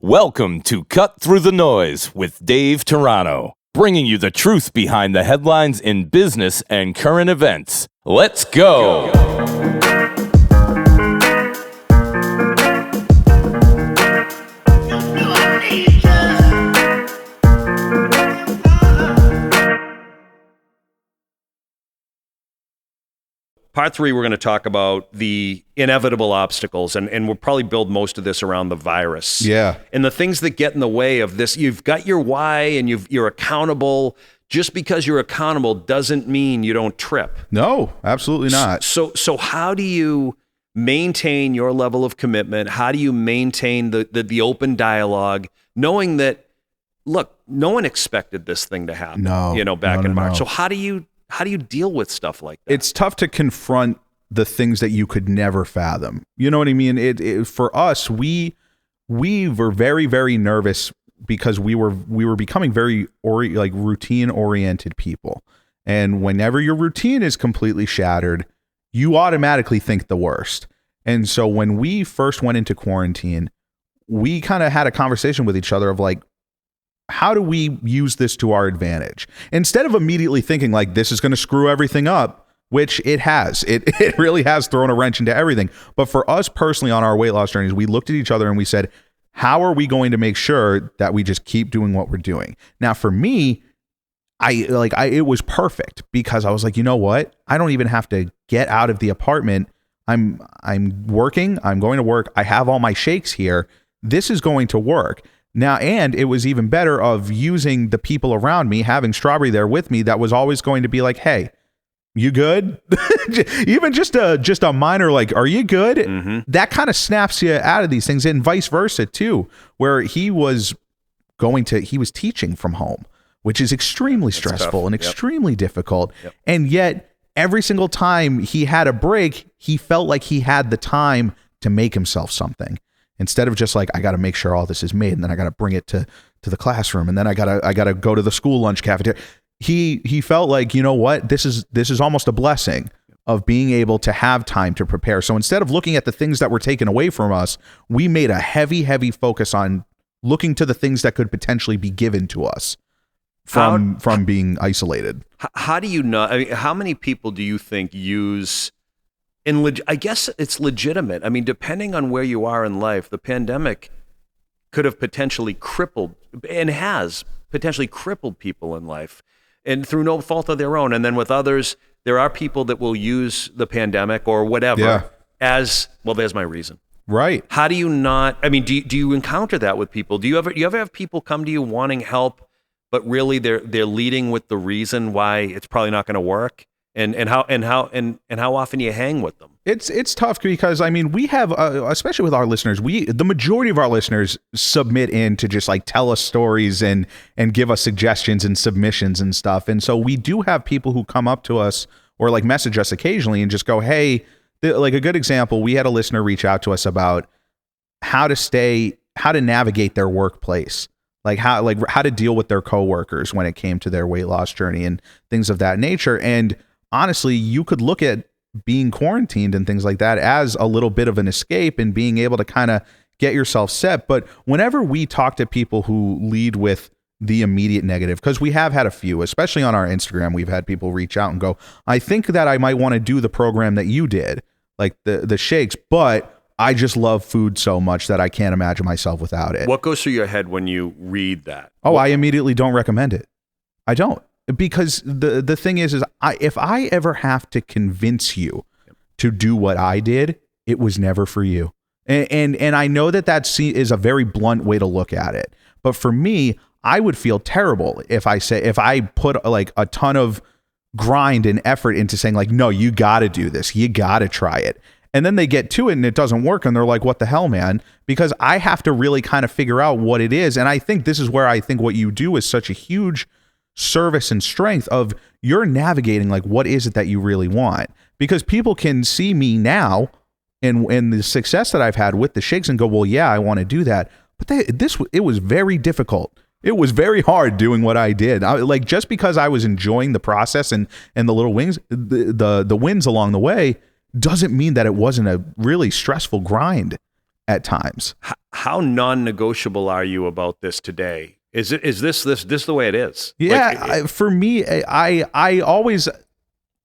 Welcome to Cut Through the Noise with Dave Toronto, bringing you the truth behind the headlines in business and current events. Let's go! Part 3, we're going to talk about the inevitable obstacles, and we'll probably build most of this around the virus. Yeah. And the things that get in the way of this. You've got your why and you're accountable. Just because you're accountable doesn't mean you don't trip. No, absolutely not. So how do you maintain your level of commitment? How do you maintain the open dialogue, knowing that, look, no one expected this thing to happen, back in March. So how do you deal with stuff like that? It's tough to confront the things that you could never fathom. You know what I mean? It for us, we were very, very nervous because we were becoming very routine oriented people. And whenever your routine is completely shattered, you automatically think the worst. And so when we first went into quarantine, we kind of had a conversation with each other of like, how do we use this to our advantage? Instead of immediately thinking like this is going to screw everything up, which it has. It really has thrown a wrench into everything. But for us personally on our weight loss journeys, we looked at each other and we said, how are we going to make sure that we just keep doing what we're doing? Now, for me, it was perfect because I was like, you know what? I don't even have to get out of the apartment. I'm working. I'm going to work. I have all my shakes here. This is going to work. Now, and it was even better of using the people around me, having Strawberry there with me, that was always going to be like, hey, you good? Even just a minor, like, are you good? Mm-hmm. That kind of snaps you out of these things, and vice versa too, where he was teaching from home, which is extremely stressful and extremely difficult. Yep. And yet every single time he had a break, he felt like he had the time to make himself something. Instead of just like, I got to make sure all this is made, and then I got to bring it to the classroom, and then I gotta go to the school lunch cafeteria. He felt like, you know what, this is almost a blessing of being able to have time to prepare. So instead of looking at the things that were taken away from us, we made a heavy focus on looking to the things that could potentially be given to us from being isolated. How do you know? I mean, how many people do you think use? And I guess it's legitimate. I mean, depending on where you are in life, the pandemic could have potentially crippled and has potentially crippled people in life, and through no fault of their own. And then with others, there are people that will use the pandemic or whatever as, well, there's my reason. Right. How do you not, I mean, do you encounter that with people? Do you ever have people come to you wanting help, but really they're leading with the reason why it's probably not going to work? And how often you hang with them? It's tough because, I mean, we have, especially with our listeners, the majority of our listeners submit in to just like tell us stories and give us suggestions and submissions and stuff. And so we do have people who come up to us or like message us occasionally and just go, hey, like a good example, we had a listener reach out to us about how to navigate their workplace. Like how to deal with their coworkers when it came to their weight loss journey and things of that nature. And honestly, you could look at being quarantined and things like that as a little bit of an escape and being able to kind of get yourself set. But whenever we talk to people who lead with the immediate negative, because we have had a few, especially on our Instagram, we've had people reach out and go, I think that I might want to do the program that you did, like the shakes, but I just love food so much that I can't imagine myself without it. What goes through your head when you read that? I immediately don't recommend it. I don't. Because the thing is if I ever have to convince you to do what I did, it was never for you. And I know that is a very blunt way to look at it. But for me, I would feel terrible if I put like a ton of grind and effort into saying like, no, you got to do this. You got to try it. And then they get to it and it doesn't work. And they're like, what the hell, man? Because I have to really kind of figure out what it is. And I think this is where I think what you do is such a huge service and strength of you're navigating like, what is it that you really want? Because people can see me now and the success that I've had with the shakes and go, well, yeah, I want to do that. But it was very difficult. It was very hard doing what I did. Just because I was enjoying the process and the little wins, the wins along the way, doesn't mean that it wasn't a really stressful grind at times. How non-negotiable are you about this today? Is this the way it is? Yeah, for me, I always,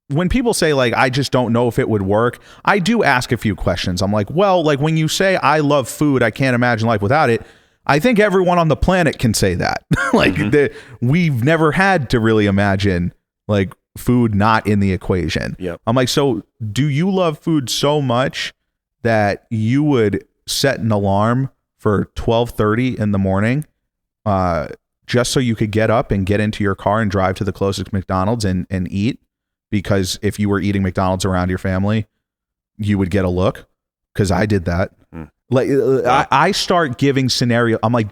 when people say like, I just don't know if it would work, I do ask a few questions. I'm like, well, like when you say I love food, I can't imagine life without it. I think everyone on the planet can say that. Like we've never had to really imagine like food not in the equation. Yep. I'm like, so do you love food so much that you would set an alarm for 12:30 in the morning just so you could get up and get into your car and drive to the closest McDonald's and eat? Because if you were eating McDonald's around your family, you would get a look. Because I did that. Like I start giving scenario. I'm like,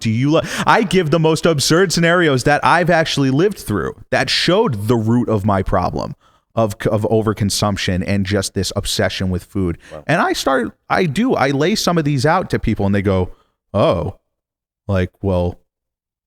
I give the most absurd scenarios that I've actually lived through that showed the root of my problem of overconsumption and just this obsession with food. Wow. And I lay some of these out to people and they go, oh, like, well,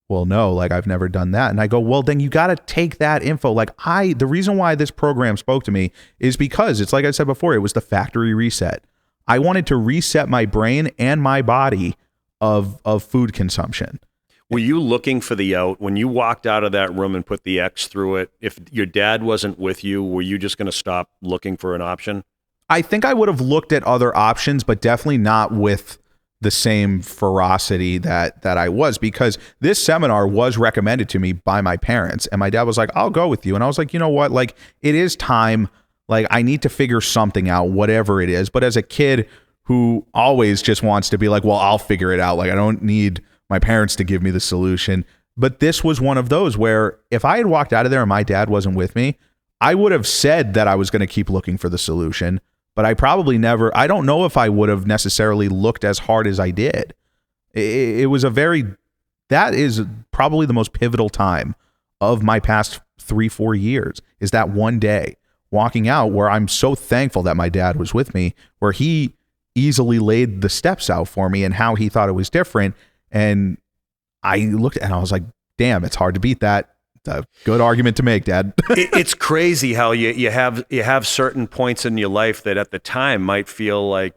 no, like I've never done that. And I go, well, then you got to take that info. Like the reason why this program spoke to me is because it's like I said before, it was the factory reset. I wanted to reset my brain and my body of food consumption. Were you looking for the out when you walked out of that room and put the X through it? If your dad wasn't with you, were you just going to stop looking for an option? I think I would have looked at other options, but definitely not with the same ferocity that I was, because this seminar was recommended to me by my parents and my dad was like, I'll go with you. And I was like, you know what? Like it is time. Like I need to figure something out, whatever it is. But as a kid who always just wants to be like, well, I'll figure it out. Like I don't need my parents to give me the solution. But this was one of those where if I had walked out of there and my dad wasn't with me, I would have said that I was going to keep looking for the solution. But I probably never, I don't know if I would have necessarily looked as hard as I did. It was that is probably the most pivotal time of my past 3-4 years, is that one day walking out where I'm so thankful that my dad was with me, where he easily laid the steps out for me and how he thought it was different. And I looked and I was like, damn, it's hard to beat that. It's a good argument to make, Dad. It's crazy how you have certain points in your life that at the time might feel like,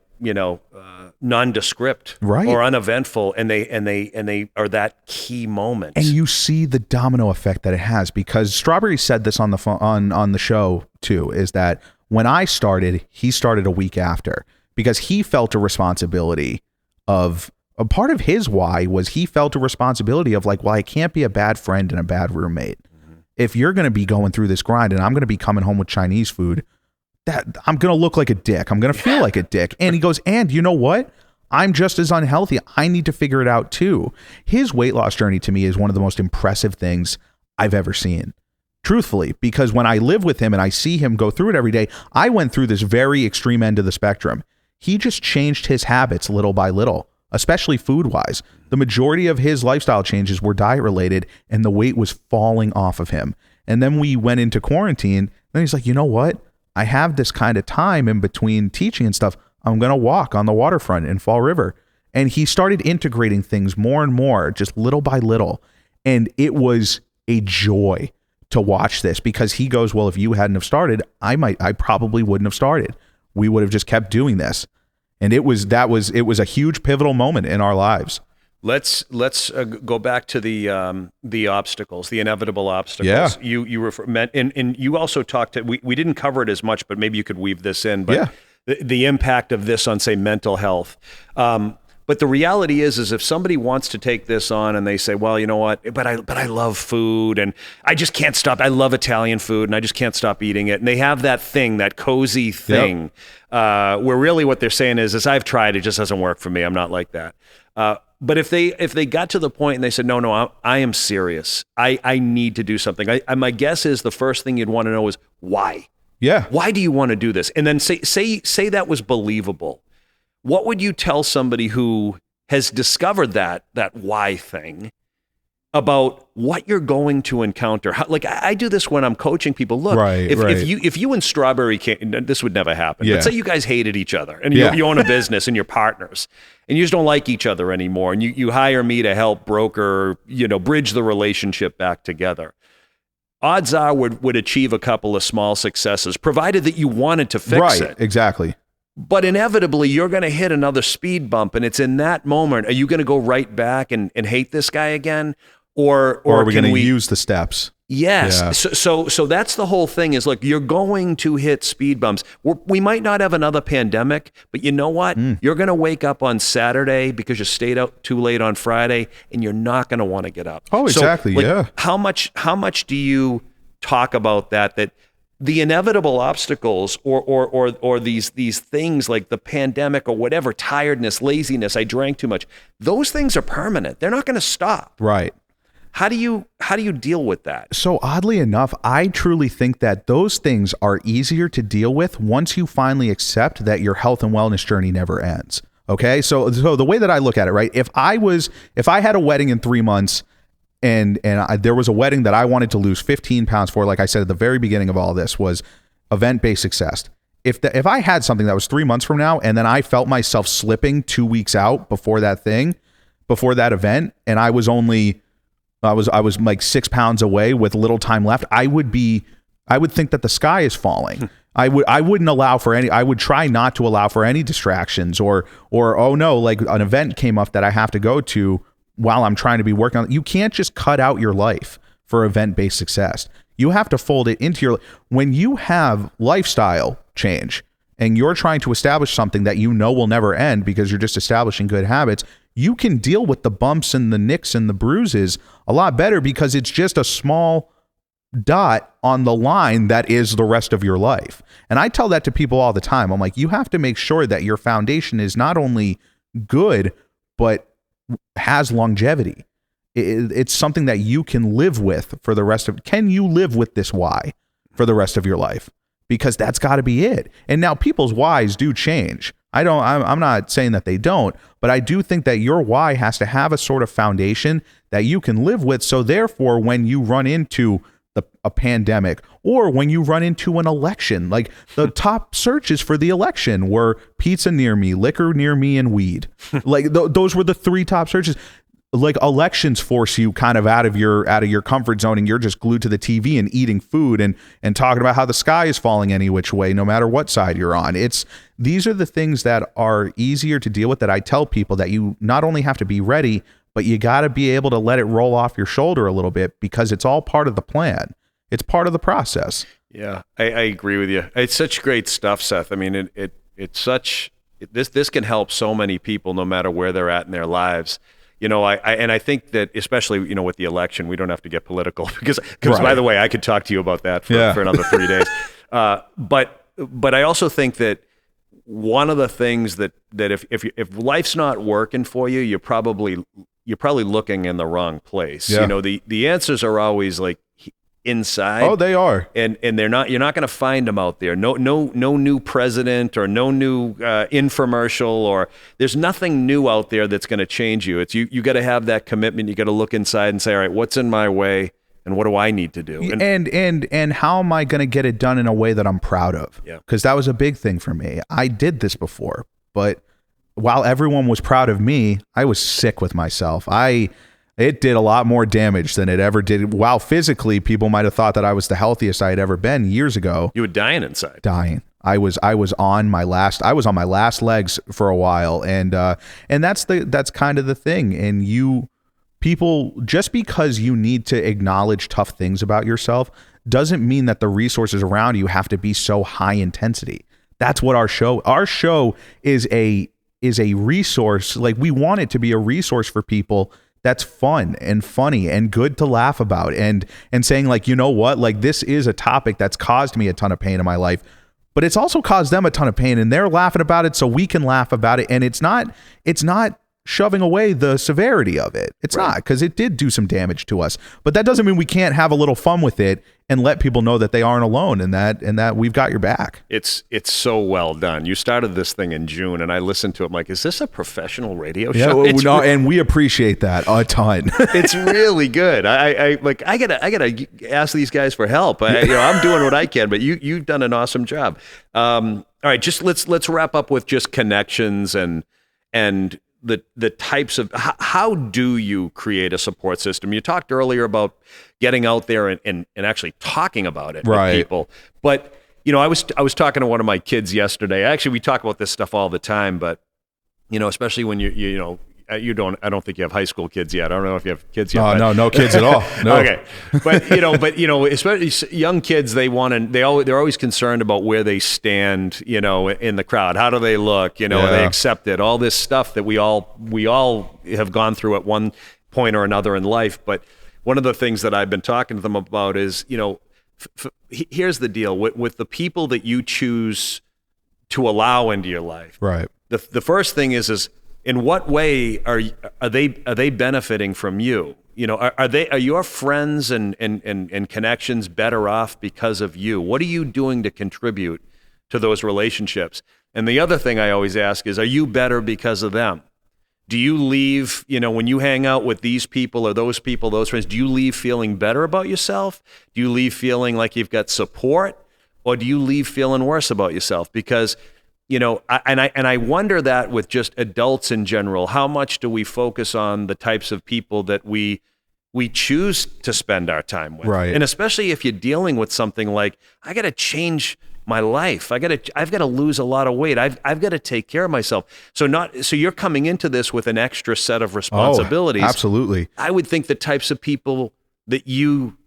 nondescript, right, or uneventful, and they are that key moment. And you see the domino effect that it has, because Strawberry said this on the on the show too, is that when I started, he started a week after, because he felt a responsibility of a part of his why was he felt a responsibility of like, well, I can't be a bad friend and a bad roommate. Mm-hmm. If you're going to be going through this grind and I'm going to be coming home with Chinese food, that I'm going to look like a dick. I'm going to feel like a dick. And he goes, and you know what? I'm just as unhealthy. I need to figure it out too. His weight loss journey to me is one of the most impressive things I've ever seen. Truthfully, because when I live with him and I see him go through it every day, I went through this very extreme end of the spectrum. He just changed his habits little by little, especially food-wise. The majority of his lifestyle changes were diet-related, and the weight was falling off of him. And then we went into quarantine, and he's like, you know what? I have this kind of time in between teaching and stuff. I'm going to walk on the waterfront in Fall River. And he started integrating things more and more, just little by little. And it was a joy to watch this, because he goes, well, if you hadn't have started, I probably wouldn't have started. We would have just kept doing this. And it was a huge pivotal moment in our lives. Let's go back to the obstacles, the inevitable obstacles. Yeah. You refer, and you also talked to, we didn't cover it as much, but maybe you could weave this in. But yeah. the impact of this on, say, mental health. But the reality is if somebody wants to take this on and they say, well, you know what, but I love food and I just can't stop. I love Italian food and I just can't stop eating it. And they have that thing, that cozy thing, where really what they're saying is I've tried, it just doesn't work for me. I'm not like that. But if they got to the point and they said, no, I am serious. I need to do something. My guess is the first thing you'd want to know is why. Yeah. Why do you want to do this? And then say that was believable. What would you tell somebody who has discovered that why thing about what you're going to encounter? Like I do this when I'm coaching people. Look, if you and Strawberry can't, this would never happen. Yeah. But say you guys hated each other and you own a business and you're partners and you just don't like each other anymore. And you hire me to help broker, bridge the relationship back together. Odds are would achieve a couple of small successes, provided that you wanted to fix it. Exactly. But inevitably, you're going to hit another speed bump, and it's in that moment. Are you going to go right back and hate this guy again, or are we going to use the steps? Yes. Yeah. So that's the whole thing. Is look, you're going to hit speed bumps. We might not have another pandemic, but you know what? You're going to wake up on Saturday because you stayed out too late on Friday, and you're not going to want to get up. Oh, exactly. So, like, yeah. How much do you talk about that the inevitable obstacles or these things like the pandemic or whatever, tiredness, laziness, I drank too much, those things are permanent. They're not going to stop. Right. How do you deal with that? So oddly enough, I truly think that those things are easier to deal with once you finally accept that your health and wellness journey never ends. Okay? So the way that I look at it, right? If I had a wedding in 3 months and there was a wedding that I wanted to lose 15 pounds for, like I said at the very beginning of all this, was event-based success. If I had something that was 3 months from now and then I felt myself slipping 2 weeks out before that event, and I was like 6 pounds away with little time left, I would think that the sky is falling. I wouldn't allow for any, I would try not to allow for any distractions or, oh no, like an event came up that I have to go to while I'm trying to be working on it. You can't just cut out your life for event-based success. You have to fold it into your, when you have lifestyle change and you're trying to establish something that you know will never end because you're just establishing good habits, you can deal with the bumps and the nicks and the bruises a lot better because it's just a small dot on the line that is the rest of your life. And I tell that to people all the time. I'm like, you have to make sure that your foundation is not only good, but has longevity. It's something that you can live with for the rest of, can you live with this why for the rest of your life? Because that's got to be it. And now people's whys do change. I'm not saying that they don't, but I do think that your why has to have a sort of foundation that you can live with. So therefore, when you run into a pandemic or when you run into an election, like the top searches for the election were pizza near me, liquor near me, and weed. Like those were the 3 top searches. Like elections force you kind of out of your comfort zone, and you're just glued to the TV and eating food and talking about how the sky is falling any which way, no matter what side you're on. These are the things that are easier to deal with, that I tell people that you not only have to be ready, but you got to be able to let it roll off your shoulder a little bit because it's all part of the plan. It's part of the process. Yeah, I agree with you. It's such great stuff, Seth. I mean, this can help so many people no matter where they're at in their lives. You know, I think that especially, you know, with the election, we don't have to get political because right. By the way, I could talk to you about that for another 3 days. But I also think that one of the things that if life's not working for you, you're probably looking in the wrong place. Yeah. You know, the answers are always like inside. Oh, they are. And you're not going to find them out there. No new president or no new infomercial, or there's nothing new out there that's going to change you. It's you got to have that commitment. You got to look inside and say, all right, what's in my way and what do I need to do? And how am I going to get it done in a way that I'm proud of? Yeah. Because that was a big thing for me. I did this before, but while everyone was proud of me, I was sick with myself. It did a lot more damage than it ever did. While physically, people might have thought that I was the healthiest I had ever been years ago. You were dying inside. Dying. I was on my last legs for a while, and that's kind of the thing. And people, just because you need to acknowledge tough things about yourself doesn't mean that the resources around you have to be so high intensity. That's what our show is a resource. Like, we want it to be a resource for people that's fun and funny and good to laugh about, and saying, like, you know what, like, this is a topic that's caused me a ton of pain in my life, but it's also caused them a ton of pain, and they're laughing about it, so we can laugh about it. And it's not shoving away the severity of it. It's right. Not, because it did do some damage to us, but that doesn't mean we can't have a little fun with it and let people know that they aren't alone, and that we've got your back. It's so well done. You started this thing in June, and I listened to it. I'm like, is this a professional radio show? And we appreciate that a ton. It's really good. I gotta ask these guys for help. I'm doing what I can, but you've done an awesome job. All right, just let's wrap up with just connections and the types of, how do you create a support system? You talked earlier about getting out there and actually talking about it right. with people, but I was talking to one of my kids yesterday. Actually, we talk about this stuff all the time, but especially when you don't. I don't think you have high school kids yet. I don't know if you have kids yet. No kids at all. No. Okay, but especially young kids, they're always concerned about where they stand, in the crowd. How do they look? Are they accepted? All this stuff that we all have gone through at one point or another in life. But one of the things that I've been talking to them about is, here's the deal with the people that you choose to allow into your life. Right. The first thing is in what way are they benefiting from you? Are your friends and connections better off because of you? What are you doing to contribute to those relationships? And the other thing I always ask is, are you better because of them? Do you leave, when you hang out with these people or those people, those friends, do you leave feeling better about yourself? Do you leave feeling like you've got support? Or do you leave feeling worse about yourself? Because I wonder that with just adults in general, how much do we focus on the types of people that we choose to spend our time with? Right. And especially if you're dealing with something like, I got to change my life. I've got to lose a lot of weight. I've got to take care of myself. So you're coming into this with an extra set of responsibilities. Oh, absolutely. I would think the types of people that you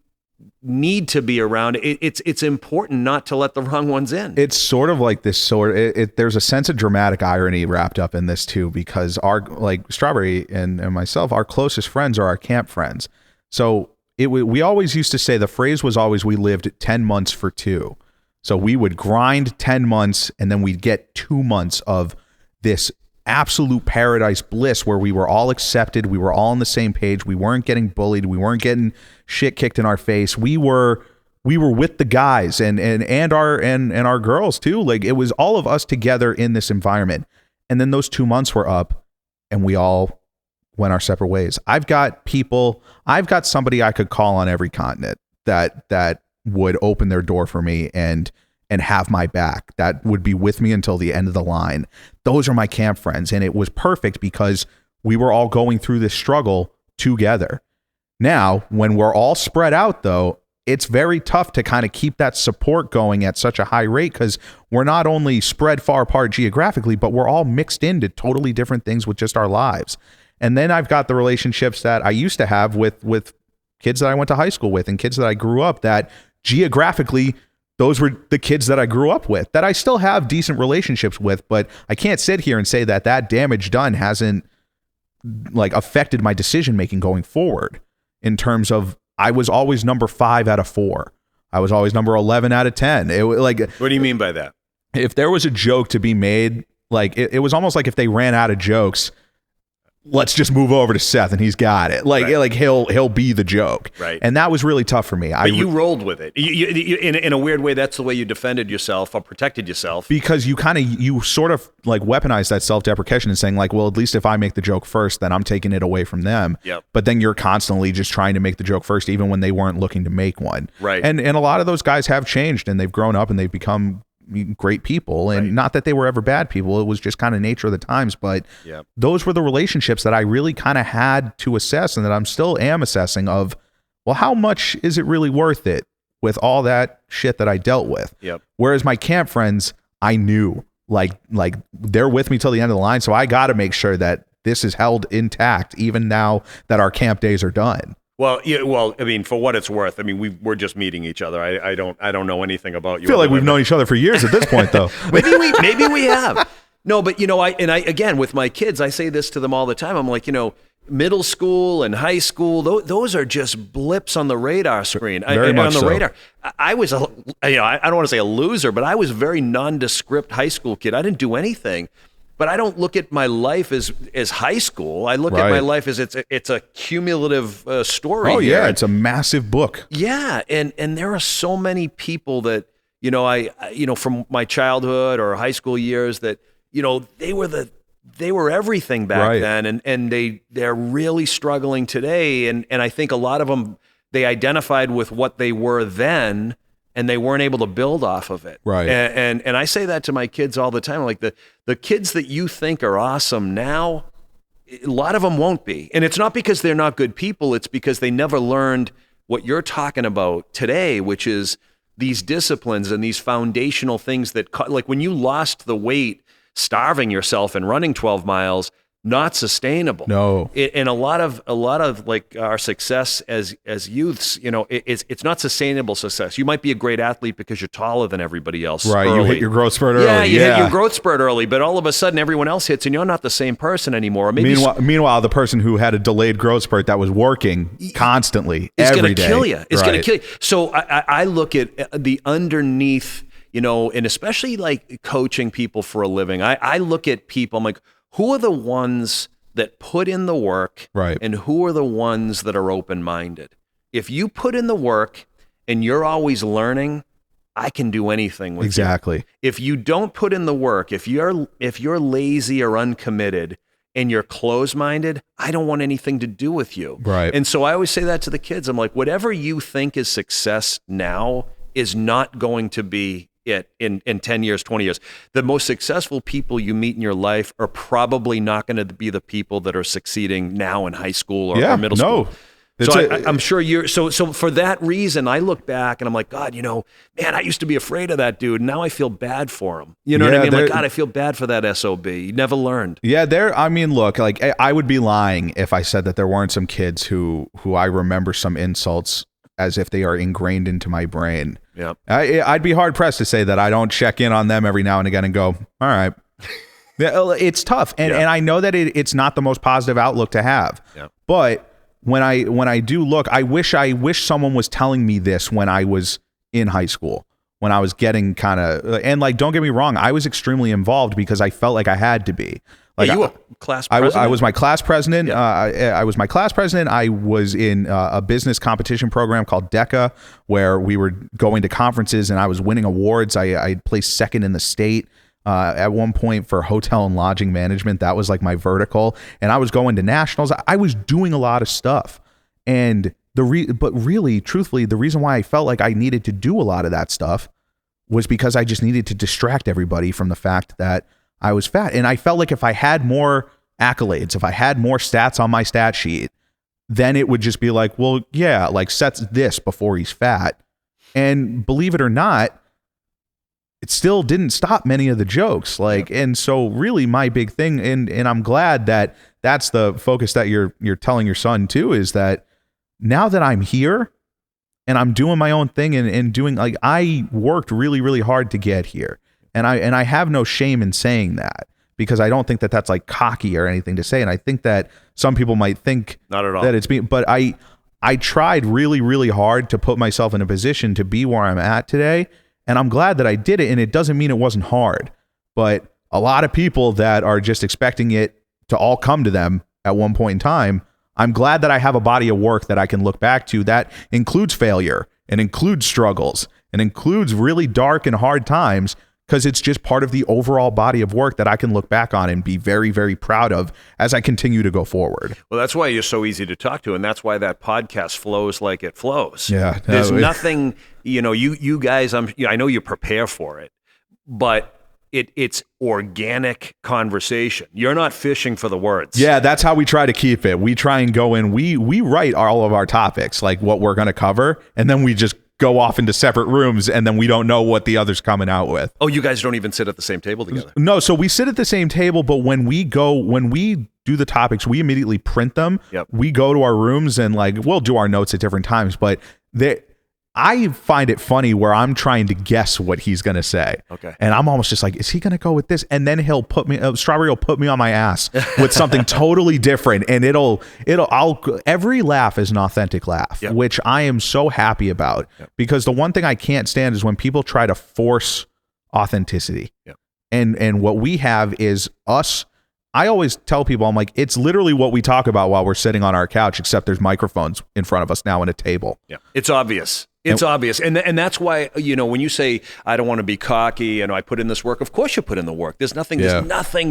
need to be around, it's important not to let the wrong ones in. It's sort of like this there's a sense of dramatic irony wrapped up in this too, because Strawberry and myself, our closest friends are our camp friends. So we always used to say, the phrase was always, we lived 10 months for 2. So we would grind 10 months and then we'd get 2 months of this absolute paradise bliss where we were all accepted. We were all on the same page. We weren't getting bullied. We weren't getting shit kicked in our face. We were with the guys and our girls too. Like, it was all of us together in this environment. And then those 2 months were up and we all went our separate ways. I've got somebody I could call on every continent that would open their door for me and have my back, that would be with me until the end of the line. Those are my camp friends. And it was perfect because we were all going through this struggle together. Now, when we're all spread out though, it's very tough to kind of keep that support going at such a high rate, because we're not only spread far apart geographically, but we're all mixed into totally different things with just our lives. And then I've got the relationships that I used to have with kids that I went to high school with and kids that I grew up, that geographically, those were the kids that I grew up with, that I still have decent relationships with. But I can't sit here and say that damage done hasn't affected my decision making going forward, in terms of, I was always number 5 out of 4. I was always number 11 out of 10. What do you mean by that? If there was a joke to be made, it was almost like if they ran out of jokes, let's just move over to Seth and he's got it. He'll be the joke. Right. And that was really tough for me. But you rolled with it. You, in a weird way, that's the way you defended yourself or protected yourself. Because you sort of weaponize that self-deprecation and saying well, at least if I make the joke first, then I'm taking it away from them. Yep. But then you're constantly just trying to make the joke first, even when they weren't looking to make one. Right. And a lot of those guys have changed and they've grown up and they've become great people, and not that they were ever bad people, it was just kind of nature of the times. But those were the relationships that I really kind of had to assess, and that I'm still am assessing of, well, how much is it really worth it with all that shit that I dealt with? Yep. Whereas my camp friends, I knew like they're with me till the end of the line, so I got to make sure that this is held intact even now that our camp days are done. Well, yeah. Well, I mean, for what it's worth, I mean, we're just meeting each other. I don't know anything about you. I feel like we've known each other for years at this point, though. maybe we have. No, but I again, with my kids, I say this to them all the time. I'm like, middle school and high school, those are just blips on the radar screen. Very much on the so. radar. I was I don't want to say a loser, but I was a very nondescript high school kid. I didn't do anything. But I don't look at my life as high school. I look at my life as it's a cumulative story. Oh here. yeah, it's a massive book. Yeah, and there are so many people that I from my childhood or high school years that they were everything back then, and they're really struggling today. And I think a lot of them, they identified with what they were then, and they weren't able to build off of it. Right. And I say that to my kids all the time. Like the kids that you think are awesome now, a lot of them won't be. And it's not because they're not good people. It's because they never learned what you're talking about today, which is these disciplines and these foundational things that, like when you lost the weight, starving yourself and running 12 miles, not sustainable. No. And a lot of like our success as youths, it's not sustainable success. You might be a great athlete because you're taller than everybody else. Right. Early. You hit your growth spurt early. Yeah, you hit your growth spurt early, but all of a sudden everyone else hits and you're not the same person anymore. Or maybe meanwhile, the person who had a delayed growth spurt that was working constantly every day. It's going to kill you. It's going Right. to kill you. So I look at the underneath, and especially like coaching people for a living. I look at people, I'm like, who are the ones that put in the work, Right. and who are the ones that are open-minded? If you put in the work and you're always learning, I can do anything with you. Exactly. If you don't put in the work, if you're lazy or uncommitted and you're closed-minded, I don't want anything to do with you. Right. And so I always say that to the kids. I'm like, whatever you think is success now is not going to be it in 10 years, 20 years. The most successful people you meet in your life are probably not going to be the people that are succeeding now in high school or middle school. So I'm sure you're so for that reason, I look back and I'm like, God, man, I used to be afraid of that dude. Now I feel bad for him. You know what I mean? I'm like, God, I feel bad for that SOB. He never learned. Yeah, look, like I would be lying if I said that there weren't some kids who I remember some insults as if they are ingrained into my brain. Yeah, I'd be hard pressed to say that I don't check in on them every now and again and go, all right. Yeah, it's tough, and I know that it's not the most positive outlook to have. Yeah. But when I do look, I wish someone was telling me this when I was in high school, when I was getting kind of, and like, don't get me wrong, I was extremely involved because I felt like I had to be. Like, you were class president? I was my class president. Yeah. I was my class president. I was in a business competition program called DECA, where we were going to conferences and I was winning awards. I placed second in the state at one point for hotel and lodging management. That was like my vertical. And I was going to nationals. I was doing a lot of stuff. And but really, truthfully, the reason why I felt like I needed to do a lot of that stuff was because I just needed to distract everybody from the fact that I was fat. And I felt like if I had more accolades, if I had more stats on my stat sheet, then it would just be like, well, yeah, like Seth's this before he's fat. And believe it or not, it still didn't stop many of the jokes. Like, and so really my big thing, and I'm glad that that's the focus that you're telling your son too, is that now that I'm here and I'm doing my own thing and doing, like, I worked really, really hard to get here. And I have no shame in saying that, because I don't think that that's like cocky or anything to say. And I think that some people might think not at all that it's but I tried really, really hard to put myself in a position to be where I'm at today. And I'm glad that I did it. And it doesn't mean it wasn't hard, but a lot of people that are just expecting it to all come to them at one point in time, I'm glad that I have a body of work that I can look back to that includes failure and includes struggles and includes really dark and hard times, because it's just part of the overall body of work that I can look back on and be very, very proud of as I continue to go forward. Well, that's why you're so easy to talk to, and that's why that podcast flows like it flows. Yeah. There's nothing, you guys, I know you prepare for it, but it's organic conversation. You're not fishing for the words. Yeah, that's how we try to keep it. We try and go in, we write all of our topics, like what we're going to cover, and then we just go off into separate rooms, and then we don't know what the other's coming out with. Oh, you guys don't even sit at the same table together? No, so we sit at the same table, but when we do the topics, we immediately print them. Yep. We go to our rooms and like we'll do our notes at different times, but I find it funny where I'm trying to guess what he's going to say. Okay. And I'm almost just like, is he going to go with this? And then he'll Strawberry will put me on my ass with something totally different. And every laugh is an authentic laugh, Yep. which I am so happy about, Yep. because the one thing I can't stand is when people try to force authenticity. Yep. And what we have is us. I always tell people, I'm like, it's literally what we talk about while we're sitting on our couch, except there's microphones in front of us now and a table. Yeah, it's obvious. It's obvious. And that's why, when you say, I don't want to be cocky and I put in this work, of course you put in the work. There's nothing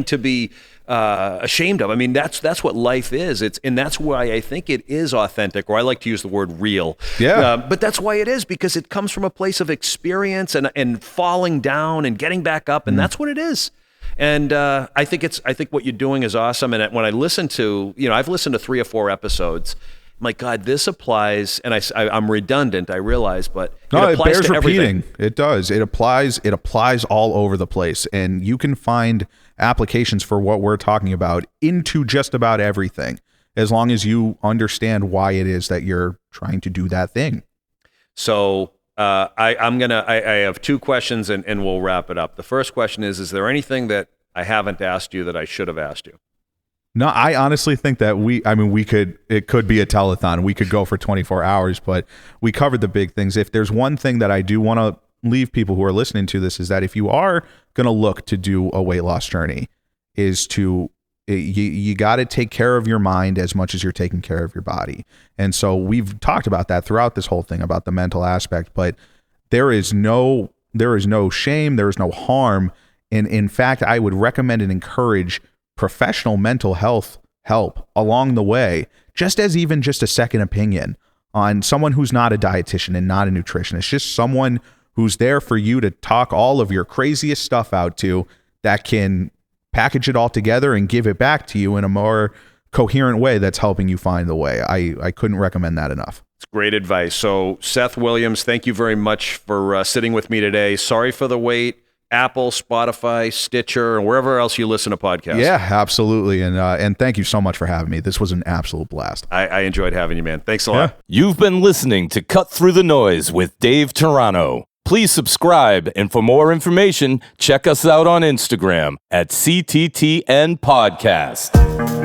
to be ashamed of. I mean, that's what life is. And that's why I think it is authentic, or I like to use the word real. Yeah. But that's why it is, because it comes from a place of experience and falling down and getting back up. And that's what it is. And I think what you're doing is awesome. And when I listen to, I've listened to 3 or 4 episodes, my God, this applies, and I'm redundant, I realize, but no, it applies bears to repeating. everything. It does. It applies all over the place, and you can find applications for what we're talking about into just about everything, as long as you understand why it is that you're trying to do that thing. So I have two questions, and we'll wrap it up. The first question is there anything that I haven't asked you that I should have asked you? No, I honestly think that it could be a telethon. We could go for 24 hours, but we covered the big things. If there's one thing that I do want to leave people who are listening to this, is that if you are going to look to do a weight loss journey, you got to take care of your mind as much as you're taking care of your body. And so we've talked about that throughout this whole thing about the mental aspect, but there is no shame, there is no harm. And in fact, I would recommend and encourage professional mental health help along the way, just as even just a second opinion on someone who's not a dietitian and not a nutritionist, just someone who's there for you to talk all of your craziest stuff out to, that can package it all together and give it back to you in a more coherent way that's helping you find the way. I couldn't recommend that enough. It's great advice. So Seth Williams, thank you very much for sitting with me today. Sorry for the wait. Apple, Spotify, Stitcher, and wherever else you listen to podcasts. Yeah, absolutely. And thank you so much for having me. This was an absolute blast. I enjoyed having you, man. Thanks a lot. Yeah. You've been listening to Cut Through the Noise with Dave Toronto. Please subscribe, and for more information, check us out on Instagram at CTTN Podcast.